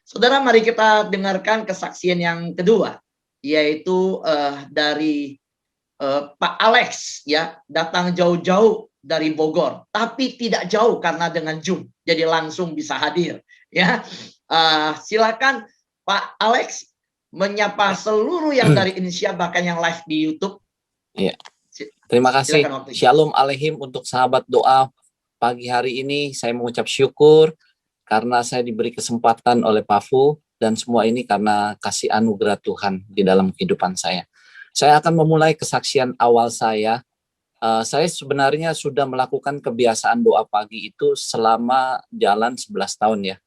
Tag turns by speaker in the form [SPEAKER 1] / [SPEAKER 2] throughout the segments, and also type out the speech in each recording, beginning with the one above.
[SPEAKER 1] Saudara, mari kita dengarkan kesaksian yang kedua, yaitu dari Pak Alex, ya, datang jauh-jauh dari Bogor, tapi tidak jauh karena dengan Zoom, jadi langsung bisa hadir. Ya, silakan Pak Alex menyapa seluruh yang dari Indonesia, bahkan yang live di YouTube.
[SPEAKER 2] Iya. Terima kasih. Shalom Aleihim untuk sahabat doa pagi hari ini. Saya mengucap syukur karena saya diberi kesempatan oleh Pak Fu, dan semua ini karena kasih anugerah Tuhan di dalam kehidupan saya. Saya akan memulai kesaksian awal saya. Saya sebenarnya sudah melakukan kebiasaan doa pagi itu selama jalan 11 tahun ya.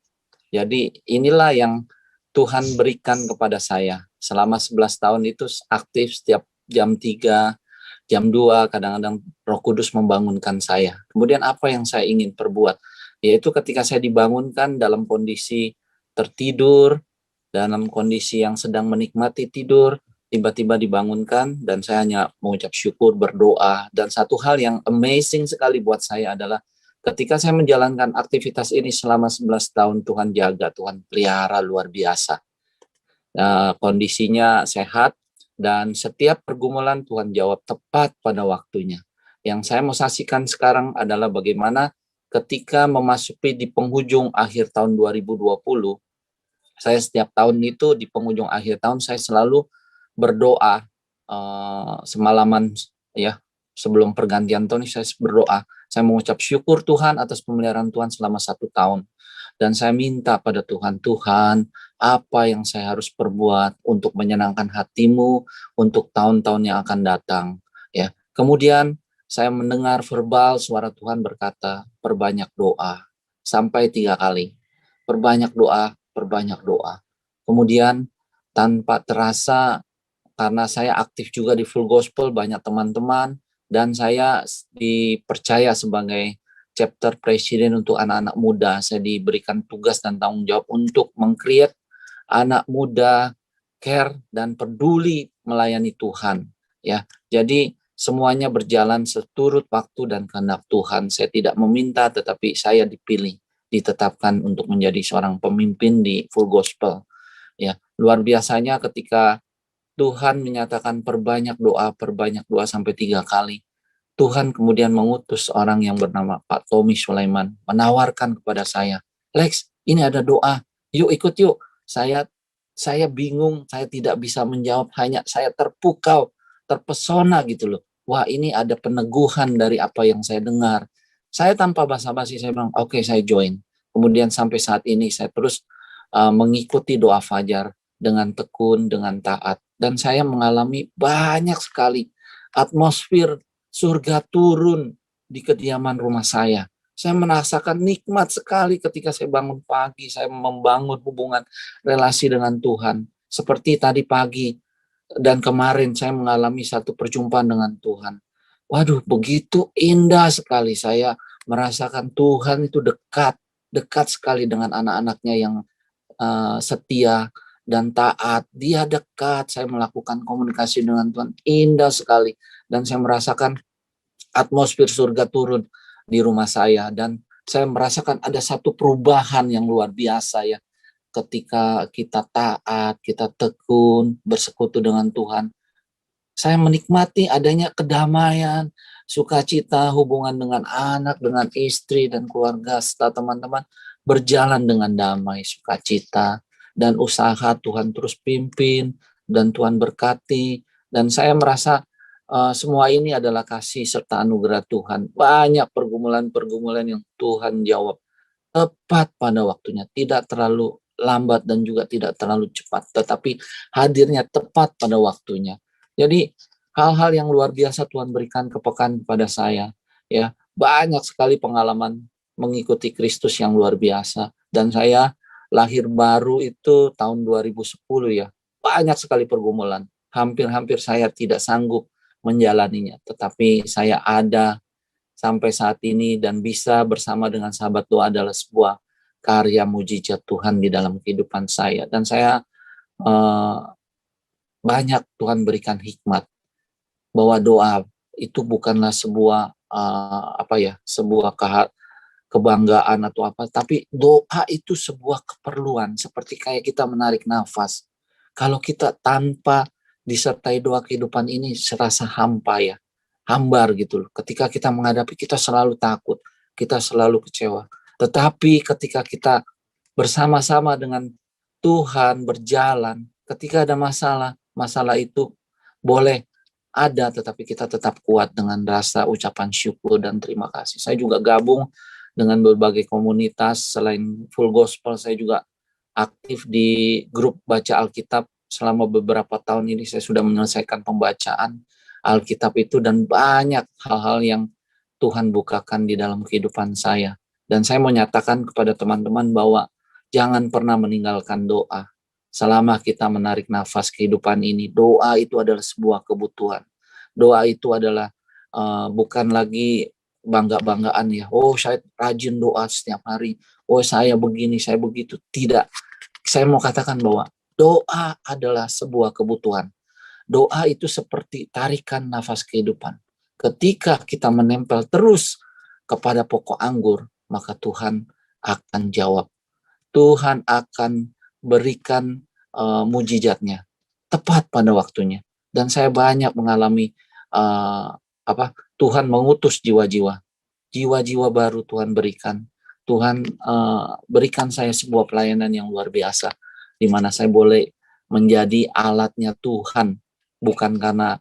[SPEAKER 2] Jadi inilah yang Tuhan berikan kepada saya. Selama 11 tahun itu aktif setiap jam 3, jam 2, kadang-kadang Roh Kudus membangunkan saya. Kemudian apa yang saya ingin perbuat? Yaitu ketika saya dibangunkan dalam kondisi tertidur, dalam kondisi yang sedang menikmati tidur, tiba-tiba dibangunkan, dan saya hanya mengucap syukur, berdoa. Dan satu hal yang amazing sekali buat saya adalah ketika saya menjalankan aktivitas ini selama 11 tahun, Tuhan jaga, Tuhan pelihara luar biasa. Kondisinya sehat, dan setiap pergumulan Tuhan jawab tepat pada waktunya. Yang saya mau saksikan sekarang adalah bagaimana ketika memasuki di penghujung akhir tahun 2020, saya setiap tahun itu di penghujung akhir tahun saya selalu berdoa semalaman ya sebelum pergantian tahun saya berdoa. Saya mengucap syukur Tuhan atas pemeliharaan Tuhan selama 1 tahun. Dan saya minta pada Tuhan, Tuhan, apa yang saya harus perbuat untuk menyenangkan hatimu untuk tahun-tahun yang akan datang. Ya. Kemudian saya mendengar verbal suara Tuhan berkata, perbanyak doa, sampai 3 kali. Perbanyak doa, perbanyak doa. Kemudian tanpa terasa, karena saya aktif juga di Full Gospel, banyak teman-teman, dan saya dipercaya sebagai chapter presiden untuk anak-anak muda. Saya diberikan tugas dan tanggung jawab untuk meng-create anak muda care dan peduli melayani Tuhan. Ya, jadi semuanya berjalan seturut waktu dan kehendak Tuhan. Saya tidak meminta, tetapi saya dipilih, ditetapkan untuk menjadi seorang pemimpin di Full Gospel. Ya, luar biasanya ketika Tuhan menyatakan perbanyak doa sampai 3 kali. Tuhan kemudian mengutus orang yang bernama Pak Tommy Sulaiman, menawarkan kepada saya, Lex, ini ada doa, yuk ikut yuk. Saya bingung, saya tidak bisa menjawab, hanya saya terpukau, terpesona gitu loh. Wah, ini ada peneguhan dari apa yang saya dengar. Saya tanpa basa-basi saya bilang, oke, saya join. Kemudian sampai saat ini saya terus mengikuti doa fajar dengan tekun, dengan taat. Dan saya mengalami banyak sekali atmosfer surga turun di kediaman rumah saya. Saya merasakan nikmat sekali ketika saya bangun pagi, saya membangun hubungan relasi dengan Tuhan. Seperti tadi pagi dan kemarin saya mengalami satu perjumpaan dengan Tuhan. Waduh, begitu indah sekali. Saya merasakan Tuhan itu dekat sekali dengan anak-anaknya yang setia dan taat. Dia dekat, saya melakukan komunikasi dengan Tuhan, indah sekali. Dan saya merasakan atmosfer surga turun di rumah saya. Dan saya merasakan ada satu perubahan yang luar biasa ya. Ketika kita taat, kita tekun, bersekutu dengan Tuhan. Saya menikmati adanya kedamaian, sukacita, hubungan dengan anak, dengan istri, dan keluarga, serta teman-teman berjalan dengan damai, sukacita, dan usaha Tuhan terus pimpin, dan Tuhan berkati. Dan saya merasa semua ini adalah kasih serta anugerah Tuhan. Banyak pergumulan-pergumulan yang Tuhan jawab tepat pada waktunya, tidak terlalu lambat dan juga tidak terlalu cepat, tetapi hadirnya tepat pada waktunya. Jadi hal-hal yang luar biasa Tuhan berikan kepekaan kepada saya. Ya, banyak sekali pengalaman mengikuti Kristus yang luar biasa. Dan saya lahir baru itu tahun 2010 ya. Banyak sekali pergumulan. Hampir-hampir saya tidak sanggup menjalaninya. Tetapi saya ada sampai saat ini dan bisa bersama dengan sahabat doa adalah sebuah karya mujizat Tuhan di dalam kehidupan saya. Dan saya banyak Tuhan berikan hikmat bahwa doa itu bukanlah sebuah sebuah kebanggaan atau apa, tapi doa itu sebuah keperluan, seperti kayak kita menarik nafas. Kalau kita tanpa disertai doa, kehidupan ini serasa hampa ya, hambar gitu loh. Ketika kita menghadapi, kita selalu takut, kita selalu kecewa. Tetapi ketika kita bersama-sama dengan Tuhan berjalan, ketika ada masalah, masalah itu boleh ada, tetapi kita tetap kuat dengan rasa ucapan syukur dan terima kasih. Saya juga gabung dengan berbagai komunitas. Selain Full Gospel, saya juga aktif di grup baca Alkitab. Selama beberapa tahun ini saya sudah menyelesaikan pembacaan Alkitab itu, dan banyak hal-hal yang Tuhan bukakan di dalam kehidupan saya. Dan saya mau nyatakan kepada teman-teman bahwa jangan pernah meninggalkan doa. Selama kita menarik nafas kehidupan ini, doa itu adalah sebuah kebutuhan. Doa itu adalah bukan lagi bangga-banggaan ya. Oh, saya rajin doa setiap hari. Oh, saya begini, saya begitu. Tidak. Saya mau katakan bahwa doa adalah sebuah kebutuhan. Doa itu seperti tarikan nafas kehidupan. Ketika kita menempel terus kepada pokok anggur, maka Tuhan akan jawab. Tuhan akan berikan mujizatnya tepat pada waktunya. Dan saya banyak mengalami Tuhan mengutus jiwa-jiwa baru Tuhan berikan. Tuhan berikan saya sebuah pelayanan yang luar biasa, di mana saya boleh menjadi alatnya Tuhan, bukan karena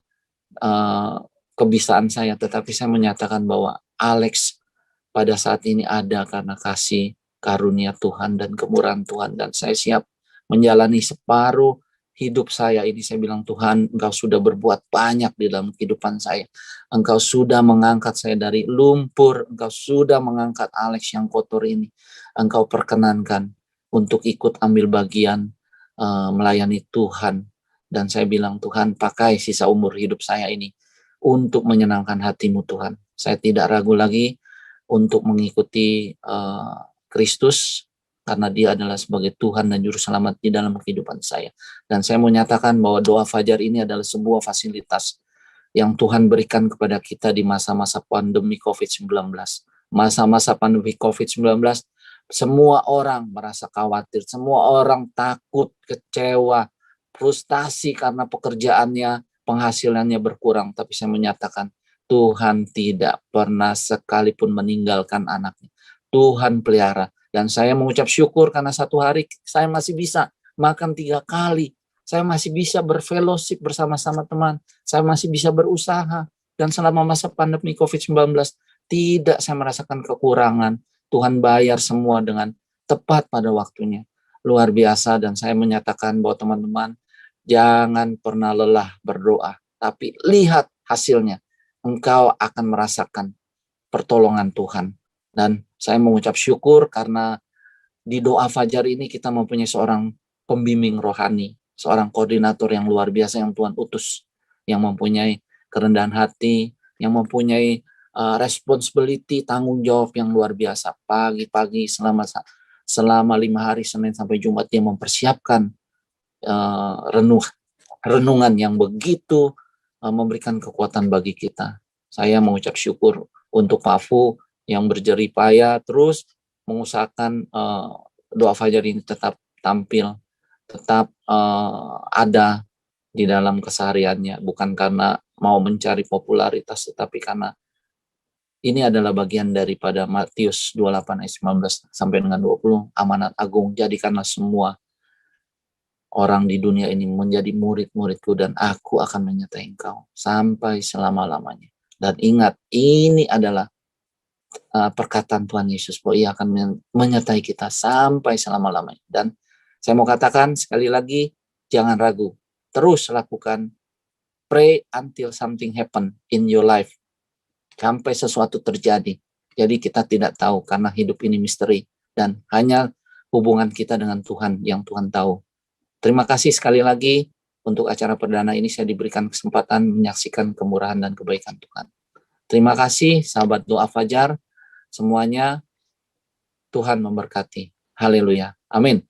[SPEAKER 2] kebisaan saya, tetapi saya menyatakan bahwa Alex pada saat ini ada karena kasih karunia Tuhan dan kemurahan Tuhan, dan saya siap menjalani separuh hidup saya ini. Saya bilang, Tuhan, Engkau sudah berbuat banyak di dalam kehidupan saya. Engkau sudah mengangkat saya dari lumpur, Engkau sudah mengangkat Alex yang kotor ini. Engkau perkenankan untuk ikut ambil bagian melayani Tuhan. Dan saya bilang, Tuhan, pakai sisa umur hidup saya ini untuk menyenangkan hati-Mu, Tuhan. Saya tidak ragu lagi untuk mengikuti Kristus, karena Dia adalah sebagai Tuhan dan Juru Selamat di dalam kehidupan saya. Dan saya mau nyatakan bahwa doa fajar ini adalah sebuah fasilitas yang Tuhan berikan kepada kita di masa-masa pandemi COVID-19. Masa-masa pandemi COVID-19, semua orang merasa khawatir, semua orang takut, kecewa, frustasi karena pekerjaannya, penghasilannya berkurang. Tapi saya menyatakan, Tuhan tidak pernah sekalipun meninggalkan anaknya. Tuhan pelihara. Dan saya mengucap syukur karena satu hari saya masih bisa makan 3 kali. Saya masih bisa berfellowship bersama-sama teman. Saya masih bisa berusaha. Dan selama masa pandemi COVID-19, tidak saya merasakan kekurangan. Tuhan bayar semua dengan tepat pada waktunya. Luar biasa. Dan saya menyatakan bahwa teman-teman, jangan pernah lelah berdoa. Tapi lihat hasilnya. Engkau akan merasakan pertolongan Tuhan. Dan saya mengucap syukur karena di doa fajar ini kita mempunyai seorang pembimbing rohani, seorang koordinator yang luar biasa yang Tuhan utus, yang mempunyai kerendahan hati, yang mempunyai responsibility, tanggung jawab yang luar biasa. Pagi-pagi selama 5 hari, Senin sampai Jumat, dia mempersiapkan renungan yang begitu memberikan kekuatan bagi kita. Saya mengucap syukur untuk Pak Fu yang berjerih payah terus mengusahakan doa fajar ini tetap tampil, tetap ada di dalam kesehariannya, bukan karena mau mencari popularitas, tetapi karena ini adalah bagian daripada Matius 28 ayat 19 sampai dengan 20, amanat agung, jadikanlah semua orang di dunia ini menjadi murid-muridku, dan aku akan menyertai engkau sampai selama-lamanya. Dan ingat, ini adalah perkataan Tuhan Yesus bahwa Ia akan menyertai kita sampai selama-lamanya. Dan saya mau katakan sekali lagi, jangan ragu, terus lakukan, pray until something happen in your life, sampai sesuatu terjadi. Jadi kita tidak tahu, karena hidup ini misteri, dan hanya hubungan kita dengan Tuhan yang Tuhan tahu. Terima kasih sekali lagi untuk acara perdana ini, saya diberikan kesempatan menyaksikan kemurahan dan kebaikan Tuhan. Terima kasih sahabat doa fajar semuanya, Tuhan memberkati. Haleluya. Amin.